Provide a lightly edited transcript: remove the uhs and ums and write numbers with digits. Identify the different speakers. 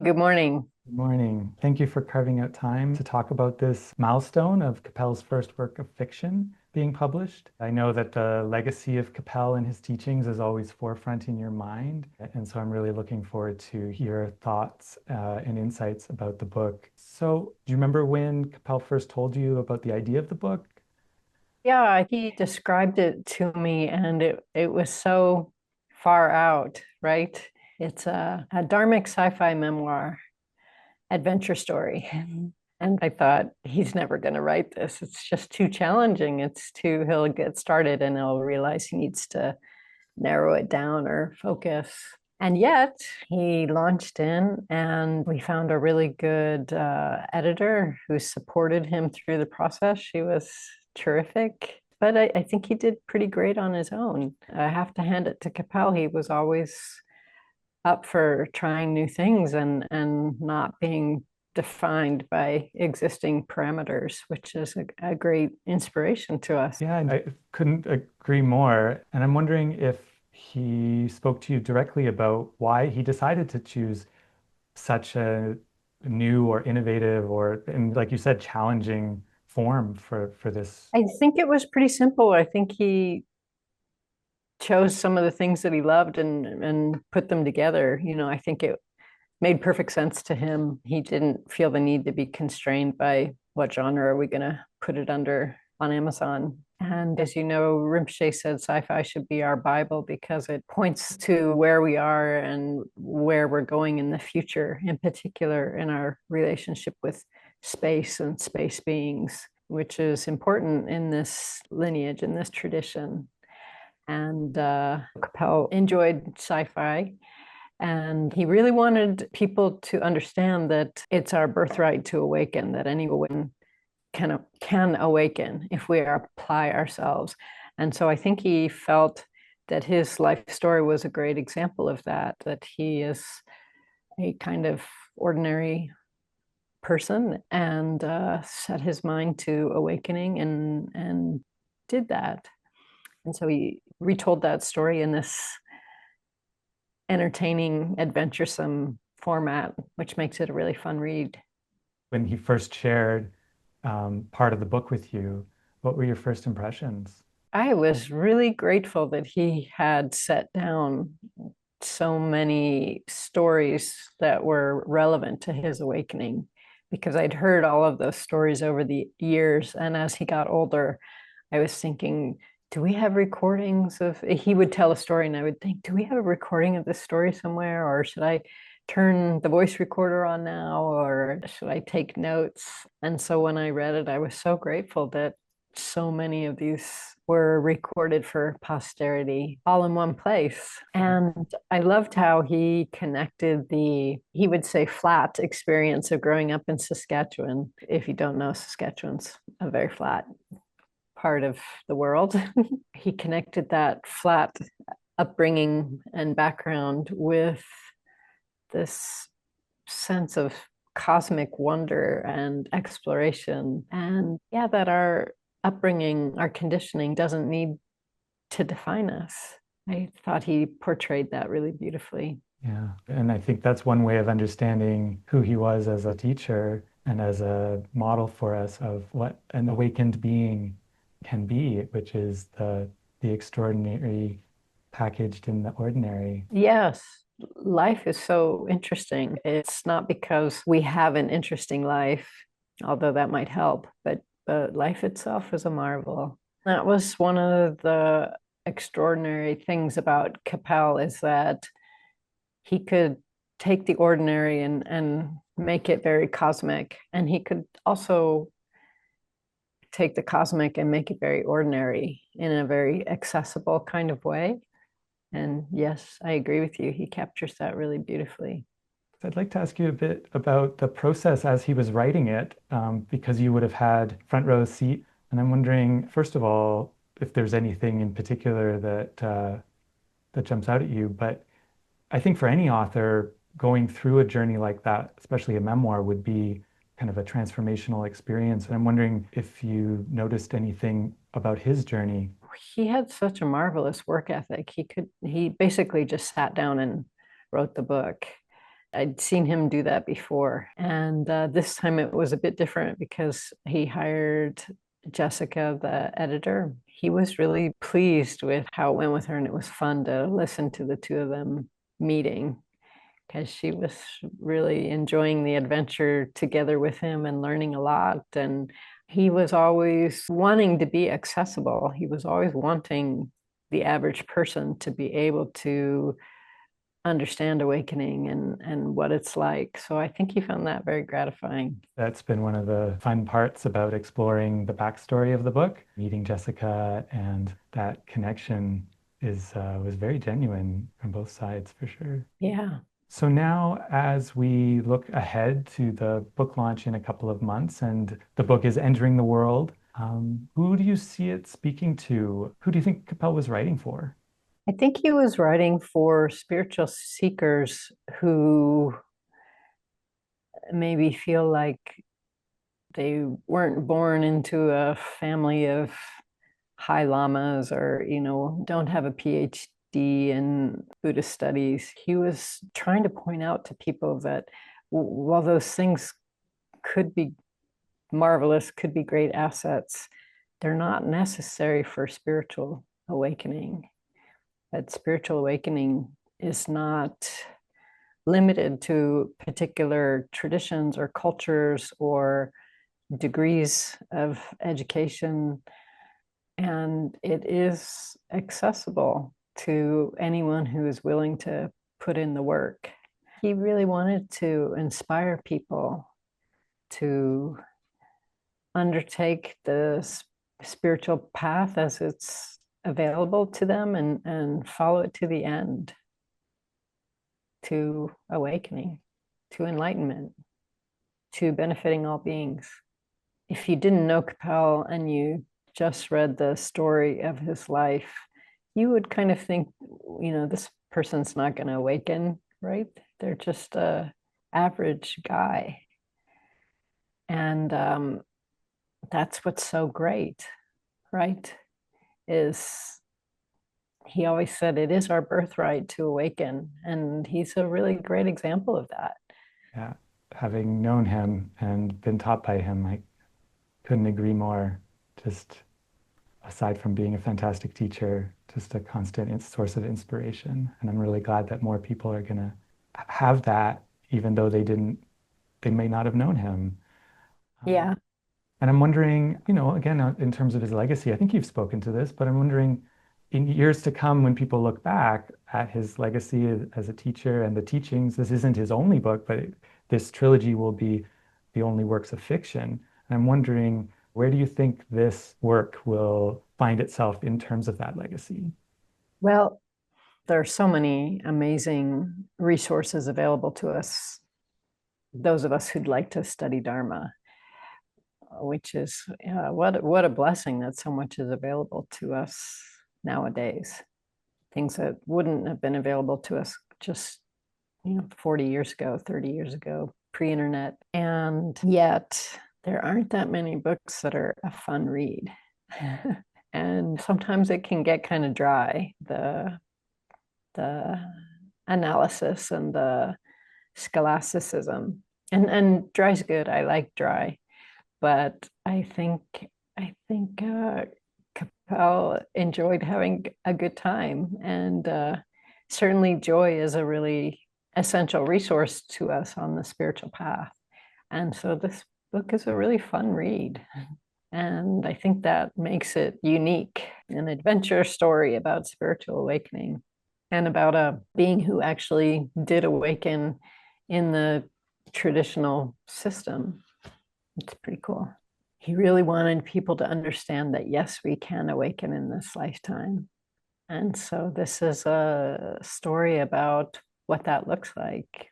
Speaker 1: Good morning.
Speaker 2: Good morning. Thank you for carving out time to talk about this milestone of Qapel's first work of fiction being published. I know that the legacy of Qapel and his teachings is always forefront in your mind, and so I'm really looking forward to your thoughts and insights about the book. So, do you remember when Qapel first told you about the idea of the book?
Speaker 1: Yeah, he described it to me, and it was so far out, right? It's a Dharmic Sci-Fi Memoir, adventure story. And I thought, he's never going to write this. It's just too challenging. He'll get started and he'll realize he needs to narrow it down or focus. And yet he launched in, and we found a really good editor who supported him through the process. She was terrific. But I think he did pretty great on his own. I have to hand it to Qapel. He was always up for trying new things and not being defined by existing parameters, which is a great inspiration to us.
Speaker 2: Yeah, and I couldn't agree more. And I'm wondering if he spoke to you directly about why he decided to choose such a new or innovative or, and like you said, challenging form for this.
Speaker 1: I think it was pretty simple. I think he chose some of the things that he loved and put them together. I think it made perfect sense to him. He didn't feel the need to be constrained by what genre are we going to put it under on Amazon. And as you know, Rinpoche said sci-fi should be our Bible because it points to where we are and where we're going in the future, in particular in our relationship with space and space beings, which is important in this lineage, in this tradition. And Qapel enjoyed sci-fi, and he really wanted people to understand that it's our birthright to awaken, that anyone can awaken if we apply ourselves. And so I think he felt that his life story was a great example of that, that he is a kind of ordinary person and set his mind to awakening and did that. And so he retold that story in this entertaining, adventuresome format, which makes it a really fun read.
Speaker 2: When he first shared part of the book with you, what were your first impressions?
Speaker 1: I was really grateful that he had set down so many stories that were relevant to his awakening because I'd heard all of those stories over the years. And as he got older, I was thinking, do we have recordings of, he would tell a story and I would think, do we have a recording of this story somewhere? Or should I turn the voice recorder on now? Or should I take notes? And so when I read it, I was so grateful that so many of these were recorded for posterity all in one place. And I loved how he connected he would say, flat experience of growing up in Saskatchewan. If you don't know, Saskatchewan's a very flat part of the world. He connected that flat upbringing and background with this sense of cosmic wonder and exploration. And yeah, that our upbringing, our conditioning doesn't need to define us. I thought he portrayed that really beautifully.
Speaker 2: Yeah, and I think that's one way of understanding who he was as a teacher and as a model for us of what an awakened being can be, which is the extraordinary packaged in the ordinary.
Speaker 1: Yes, life is so interesting. It's not because we have an interesting life, although that might help, but life itself is a marvel. That was one of the extraordinary things about Qapel is that he could take the ordinary and make it very cosmic. And he could also take the cosmic and make it very ordinary in a very accessible kind of way. And yes, I agree with you. He captures that really beautifully.
Speaker 2: I'd like to ask you a bit about the process as he was writing it, because you would have had front row seat. And I'm wondering, first of all, if there's anything in particular that jumps out at you. But I think for any author, going through a journey like that, especially a memoir, would be kind of a transformational experience. And I'm wondering if you noticed anything about his journey.
Speaker 1: He had such a marvelous work ethic. He basically just sat down and wrote the book. I'd seen him do that before. And this time it was a bit different because he hired Jessica, the editor. He was really pleased with how it went with her, and it was fun to listen to the two of them meeting because she was really enjoying the adventure together with him and learning a lot. And he was always wanting to be accessible. He was always wanting the average person to be able to understand awakening and what it's like. So I think he found that very gratifying.
Speaker 2: That's been one of the fun parts about exploring the backstory of the book. Meeting Jessica and that connection is was very genuine on both sides for sure.
Speaker 1: Yeah.
Speaker 2: So now, as we look ahead to the book launch in a couple of months and the book is entering the world, who do you see it speaking to? Who do you think Qapel was writing for?
Speaker 1: I think he was writing for spiritual seekers who maybe feel like they weren't born into a family of high lamas or, don't have a PhD in Buddhist studies. He was trying to point out to people that while those things could be marvelous, could be great assets, they're not necessary for spiritual awakening. That spiritual awakening is not limited to particular traditions or cultures or degrees of education, and it is accessible to anyone who is willing to put in the work. He really wanted to inspire people to undertake the spiritual path as it's available to them and follow it to the end, to awakening, to enlightenment, to benefiting all beings. If you didn't know Qapel and you just read the story of his life, you would kind of think, this person's not going to awaken, right? They're just a average guy. And that's what's so great, right? Is he always said it is our birthright to awaken. And he's a really great example of that.
Speaker 2: Yeah, having known him and been taught by him, I couldn't agree more. Just aside from being a fantastic teacher, just a constant source of inspiration. And I'm really glad that more people are going to have that, even though they may not have known him.
Speaker 1: Yeah.
Speaker 2: And I'm wondering, again, in terms of his legacy, I think you've spoken to this, but I'm wondering in years to come, when people look back at his legacy as a teacher and the teachings, this isn't his only book, but this trilogy will be the only works of fiction. And I'm wondering, where do you think this work will find itself in terms of that legacy?
Speaker 1: Well, there are so many amazing resources available to us, those of us who'd like to study Dharma, which is what a blessing that so much is available to us nowadays. Things that wouldn't have been available to us just 40 years ago, 30 years ago, pre-internet. And yet there aren't that many books that are a fun read. And sometimes it can get kind of dry, the analysis and the scholasticism. And dry's good. I like dry, but I think Qapel enjoyed having a good time, and certainly joy is a really essential resource to us on the spiritual path. And so this book is a really fun read. And I think that makes it unique, an adventure story about spiritual awakening and about a being who actually did awaken in the traditional system. It's pretty cool. He really wanted people to understand that, yes, we can awaken in this lifetime. And so this is a story about what that looks like